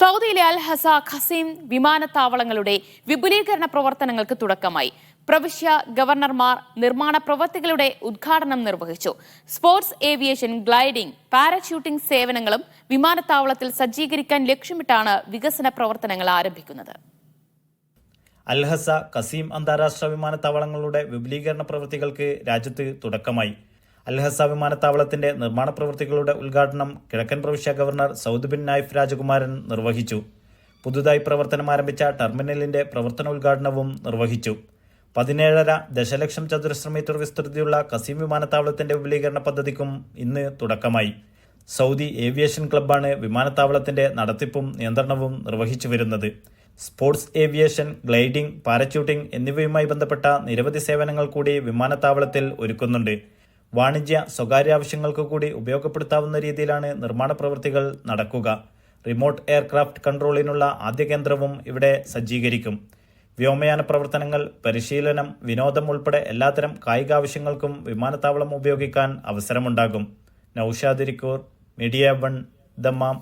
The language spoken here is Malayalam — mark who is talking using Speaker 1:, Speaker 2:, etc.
Speaker 1: സൗദിയിലെ അൽ ഹസ ഖസീം വിമാനത്താവളങ്ങളുടെ വിപുലീകരണ പ്രവർത്തനങ്ങൾക്ക് തുടക്കമായി. പ്രവിശ്യ ഗവർണർമാർ നിർമ്മാണ പ്രവൃത്തികളുടെ ഉദ്ഘാടനം നിർവഹിച്ചു. സ്പോർട്സ് ഏവിയേഷൻ, ഗ്ലൈഡിംഗ്, പാരച്യൂട്ടിംഗ് സേവനങ്ങളും വിമാനത്താവളത്തിൽ സജ്ജീകരിക്കാൻ ലക്ഷ്യമിട്ടാണ് വികസന പ്രവർത്തനങ്ങൾ ആരംഭിക്കുന്നത്.
Speaker 2: അൽ ഹസ ഖസീം അന്താരാഷ്ട്ര വിമാനത്താവളങ്ങളുടെ വിപുലീകരണ പ്രവൃത്തികൾക്ക് രാജ്യത്ത് തുടക്കമായി. അൽ ഹസ വിമാനത്താവളത്തിന്റെ നിർമ്മാണ പ്രവൃത്തികളുടെ ഉദ്ഘാടനം കിഴക്കൻ പ്രവിശ്യ ഗവർണർ സൗദ് ബിൻ നായിഫ് രാജകുമാരൻ നിർവഹിച്ചു. പുതുതായി പ്രവർത്തനം ആരംഭിച്ച ടെർമിനലിന്റെ പ്രവർത്തനോദ്ഘാടനവും നിർവഹിച്ചു. 17.5 ദശലക്ഷം ചതുരശ്ര മീറ്റർ വിസ്തൃതിയുള്ള ഖസീം വിമാനത്താവളത്തിന്റെ വിപുലീകരണ പദ്ധതിക്കും ഇന്ന് തുടക്കമായി. സൗദി ഏവിയേഷൻ ക്ലബ്ബാണ് വിമാനത്താവളത്തിന്റെ നടത്തിപ്പും നിയന്ത്രണവും നിർവഹിച്ചു വരുന്നത്. സ്പോർട്സ് ഏവിയേഷൻ, ഗ്ലൈഡിംഗ്, പാരച്യൂട്ടിംഗ് എന്നിവയുമായി ബന്ധപ്പെട്ട നിരവധി സേവനങ്ങൾ കൂടി വിമാനത്താവളത്തിൽ ഒരുക്കുന്നുണ്ട്. വാണിജ്യ, സ്വകാര്യ ആവശ്യങ്ങൾക്ക് കൂടി ഉപയോഗപ്പെടുത്താവുന്ന രീതിയിലാണ് നിർമ്മാണ പ്രവൃത്തികൾ നടക്കുക. റിമോട്ട് എയർക്രാഫ്റ്റ് കൺട്രോളിനുള്ള ആദ്യ കേന്ദ്രവും ഇവിടെ സജ്ജീകരിക്കും. വ്യോമയാന പ്രവർത്തനങ്ങൾ, പരിശീലനം, വിനോദം ഉൾപ്പെടെ എല്ലാത്തരം കായികാവശ്യങ്ങൾക്കും വിമാനത്താവളം ഉപയോഗിക്കാൻ അവസരമുണ്ടാകും. Noushad Irikkur, media 1, Dammam.